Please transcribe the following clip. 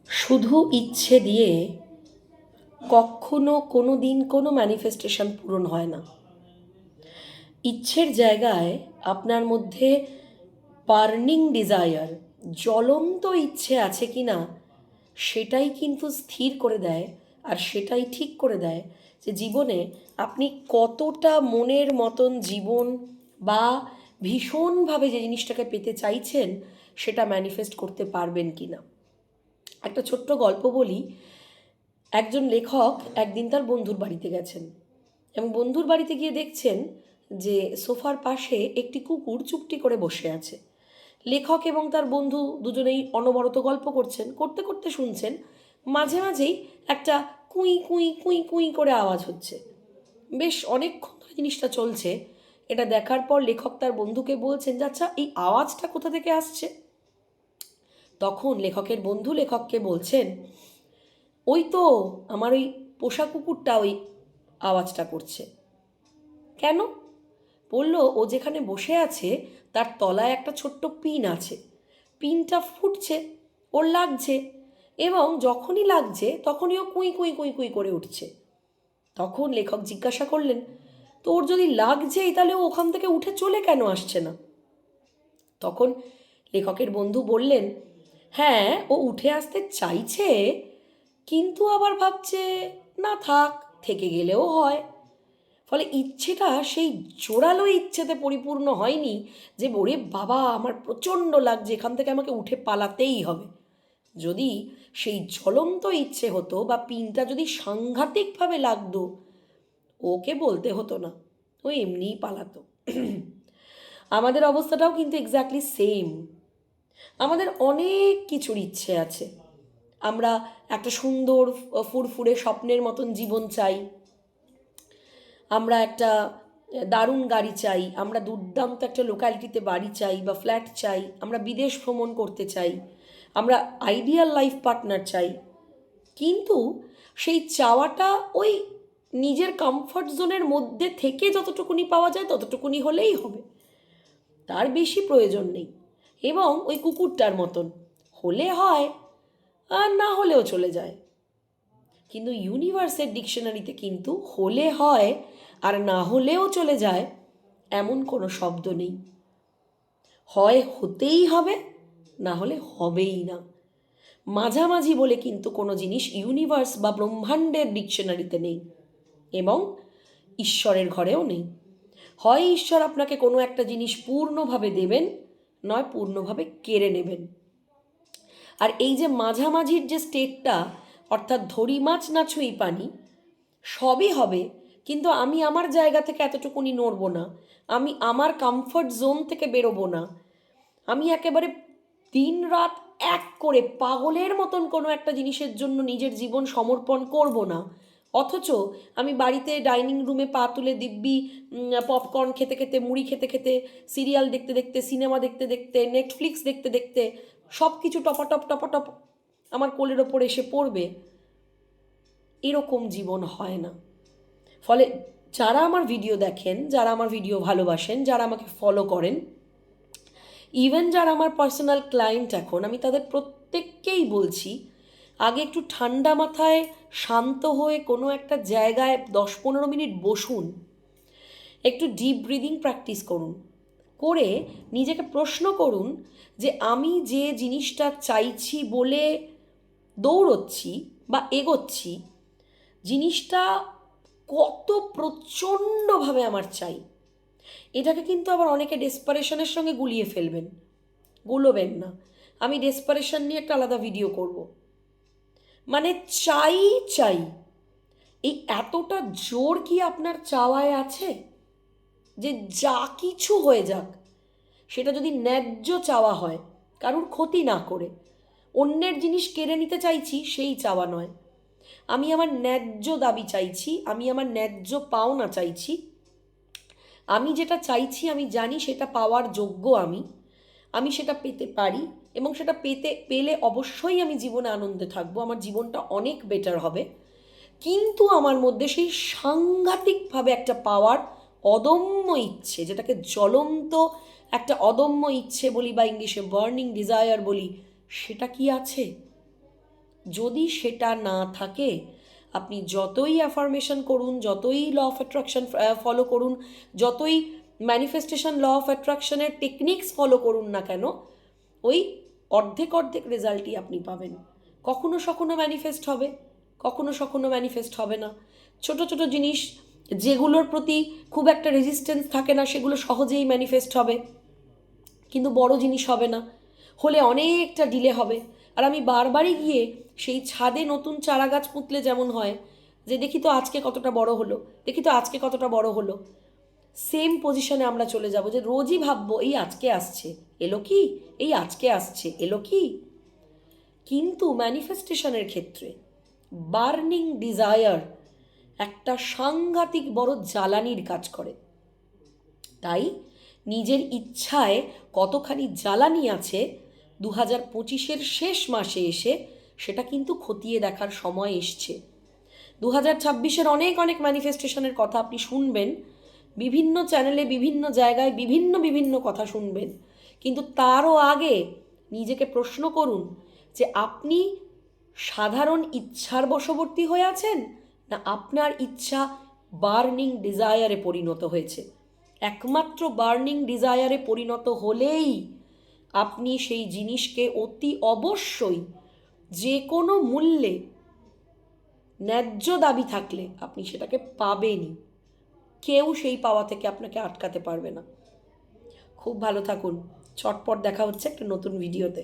শুধু ইচ্ছে দিয়ে কখনো কোনো দিন কোনো ম্যানিফেস্টেশন পূরণ হয় না। ইচ্ছের জায়গায় আপনার মধ্যে বার্নিং ডিজায়ার, জ্বলন্ত ইচ্ছে আছে কি না সেটাই কিন্তু স্থির করে দেয়, আর সেটাই ঠিক করে দেয় যে জীবনে আপনি কতটা মনের মতন জীবন বা ভীষণভাবে যে জিনিসটাকে পেতে চাইছেন সেটা ম্যানিফেস্ট করতে পারবেন কি না। একটা ছোট্ট গল্প বলি। একজন লেখক একদিন তার বন্ধুর বাড়িতে গেছেন এবং বন্ধুর বাড়িতে গিয়ে দেখছেন যে সোফার পাশে একটি কুকুর চুপটি করে বসে আছে। লেখক এবং তার বন্ধু দুজনেই অনবরত গল্প করছেন, করতে করতে শুনছেন মাঝে মাঝেই একটা কুই কুই কুই কুই করে আওয়াজ হচ্ছে। বেশ অনেকক্ষণ ধরে জিনিসটা চলছে। এটা দেখার পর লেখক তার বন্ধুকে বলছেন যে আচ্ছা, এই আওয়াজটা কোথা থেকে আসছে? তখন লেখকের বন্ধু লেখককে বলছেন, ওই তো আমার ওই পোষা কুকুরটা ওই আওয়াজটা করছে। কেন? বলল, ও যেখানে বসে আছে তার তলায় একটা ছোট্ট পিন আছে, পিনটা ফুটছে, ওর লাগছে, এবং যখনই লাগছে তখনই ও কুই কুই কুই কুই করে উঠছে। তখন লেখক জিজ্ঞাসা করলেন, তো ওর যদি লাগছেই তাহলে ও ওখান থেকে উঠে চলে কেন আসছে না? তখন লেখকের বন্ধু বললেন, হ্যাঁ, ও উঠে আসতে চাইছে, কিন্তু আবার ভাবছে না থাক, থেকে গেলেও হয়। ফলে ইচ্ছেটা সেই জোরালো ইচ্ছেতে পরিপূর্ণ হয়নি যে ওরে বাবা আমার প্রচণ্ড লাগছে, এখান থেকে আমাকে উঠে পালাতেই হবে। যদি সেই জ্বলন্ত ইচ্ছে হতো বা পিনটা যদি সাংঘাতিকভাবে লাগতো, ওকে বলতে হতো না, ও এমনিই পালাতো। আমাদের অবস্থাটাও কিন্তু এক্স্যাক্টলি সেম। আমাদের অনেক কিছুর ইচ্ছে আছে। আমরা একটা সুন্দর ফুরফুরে স্বপ্নের মতন জীবন চাই, আমরা একটা দারুণ গাড়ি চাই, আমরা দুর্দান্ত একটা লোকালিটিতে বাড়ি চাই বা ফ্ল্যাট চাই, আমরা বিদেশ ভ্রমণ করতে চাই, আমরা আইডিয়াল লাইফ পার্টনার চাই। কিন্তু সেই চাওয়াটা ওই নিজের কমফর্ট জোনের মধ্যে থেকে যতটুকুনি পাওয়া যায় ততটুকুনি হলেই হবে, তার বেশি প্রয়োজন নেই। এবং ওই কুকুরটার মতন হলে হয়, আর না হলেও চলে যায়। কিন্তু ইউনিভার্সের ডিকশনারিতে কিন্তু হলে হয় আর না হলেও চলে যায় এমন কোনো শব্দ নেই। হয় হতেই হবে, না হলে হবেই না। মাঝামাঝি বলে কিন্তু কোনো জিনিস ইউনিভার্স বা ব্রহ্মাণ্ডের ডিকশনারিতে নেই, এবং ঈশ্বরের ঘরেও নেই। হয় ঈশ্বর আপনাকে কোনো একটা জিনিস পূর্ণভাবে দেবেন, নয় পূর্ণভাবে কেড়ে নেবেন। আর এই যে মাঝামাঝির যে স্টেটটা, অর্থাৎ ধরি মাছ না ছুঁই পানি, সবই হবে, কিন্তু আমি আমার জায়গা থেকে এতটুকুনি নড়ব না, আমি আমার কমফর্ট জোন থেকে বেরোবো না, আমি একেবারে দিন রাত এক করে পাগলের মতন কোনো একটা জিনিসের জন্য নিজের জীবন সমর্পণ করব না। অথচ আমি বাড়িতে ডাইনিং রুমে পা তুলে দিব্যি পপকর্ন খেতে খেতে, মুড়ি খেতে খেতে, সিরিয়াল দেখতে দেখতে, সিনেমা দেখতে দেখতে, নেটফ্লিক্স দেখতে দেখতে সব কিছু টপাটপ টপাটপ আমার কোলের ওপর এসে পড়বে, এরকম জীবন হয় না। ফলে যারা আমার ভিডিও দেখেন, যারা আমার ভিডিও ভালোবাসেন, যারা আমাকে ফলো করেন, ইভেন যারা আমার পার্সোনাল ক্লায়েন্ট এখন, আমি তাদের প্রত্যেককেই বলছি, আগে একটু ঠান্ডা মাথায় শান্ত হয়ে কোনো একটা জায়গায় 10-15 মিনিট বসুন, একটু ডিপ ব্রিদিং প্র্যাকটিস করুন, করে নিজেকে প্রশ্ন করুন যে আমি যে জিনিসটা চাইছি বলে দৌড়চ্ছি বা এগোচ্ছি, জিনিসটা কত প্রচণ্ডভাবে আমার চাই। এটাকে কিন্তু আবার অনেকে ডেসপারেশনের সঙ্গে গুলিয়ে ফেলবেন, গুলোবেন না। আমি ডেসপারেশন নিয়ে একটা আলাদা ভিডিও করব। মানে চাই চাই, এই এতটা জোর কি আপনার চাওয়ায় আছে যে যা কিছু হয়ে যাক, সেটা যদি ন্যায্য চাওয়া হয়, কারুর ক্ষতি না করে, অন্যের জিনিস কেড়ে নিতে চাইছি সেই চাওয়া নয়, আমি আমার ন্যায্য দাবি চাইছি, আমি আমার ন্যায্য পাওনা চাইছি, আমি যেটা চাইছি আমি জানি সেটা পাওয়ার যোগ্য, আমি সেটা পেতে পারি, এবং সেটা পেলে অবশ্যই আমি জীবনে আনন্দে থাকবো, আমার জীবনটা অনেক বেটার হবে। কিন্তু আমার মধ্যে সেই সাংঘাতিকভাবে একটা পাওয়ার অদম্য ইচ্ছে, যেটাকে জ্বলন্ত একটা অদম্য ইচ্ছে বলি বা ইংলিশে বার্নিং ডিজায়ার বলি, সেটা কি আছে? যদি সেটা না থাকে, আপনি যতই অ্যাফার্মেশন করুন, যতই ল অফ অ্যাট্রাকশন ফলো করুন, যতই ম্যানিফেস্টেশন ল অফ অ্যাট্রাকশনের টেকনিক্স ফলো করুন না কেন, ওই অর্ধেক অর্ধেক রেজাল্টই আপনি পাবেন। কখনো সখনো ম্যানিফেস্ট হবে, কখনো সখনো ম্যানিফেস্ট হবে না। ছোট ছোট জিনিস যেগুলোর প্রতি খুব একটা রেজিস্ট্যান্স থাকে না, সেগুলো সহজেই ম্যানিফেস্ট হবে, কিন্তু বড় জিনিস হবে না, হলে অনেকটা ডিলে হবে। আর আমি বারবারই গিয়ে সেই ছাদে নতুন চারা গাছ পুঁতলে যেমন হয় যে দেখি তো আজকে কতটা বড় হলো, দেখি তো আজকে কতটা বড় হলো, সেম পজিশনে আমরা চলে যাব যে রোজই ভাববো এই আজকে আসছে এলো কি, এই আজকে আসছে এলো কি। কিন্তু ম্যানিফেস্টেশনের ক্ষেত্রে বার্নিং ডিজায়ার একটা সাংঘাতিক বড় জ্বালানির কাজ করে। তাই নিজের ইচ্ছায় কতখানি জ্বালানি আছে 2025-এর শেষ মাসে এসে সেটা কিন্তু খতিয়ে দেখার সময় এসছে। 2026-এর অনেক অনেক ম্যানিফেস্টেশনের কথা আপনি শুনবেন, বিভিন্ন চ্যানেলে বিভিন্ন জায়গায় বিভিন্ন বিভিন্ন কথা শুনবেন, কিন্তু তারও আগে নিজেকে প্রশ্ন করুন যে আপনি সাধারণ ইচ্ছার বশবর্তী হয়ে আছেন, না আপনার ইচ্ছা বার্নিং ডিজায়ারে পরিণত হয়েছে। একমাত্র বার্নিং ডিজায়ারে পরিণত হলেই আপনি সেই জিনিসকে অতি অবশ্যই যে কোনো মূল্যে, ন্যায্য দাবি থাকলে আপনি সেটাকে পাবেনই। কেউ সেই পাওয়া থেকে আপনাকে আটকাতে পারবে না। খুব ভালো থাকুন। চটপট দেখা হচ্ছে একটা নতুন ভিডিওতে।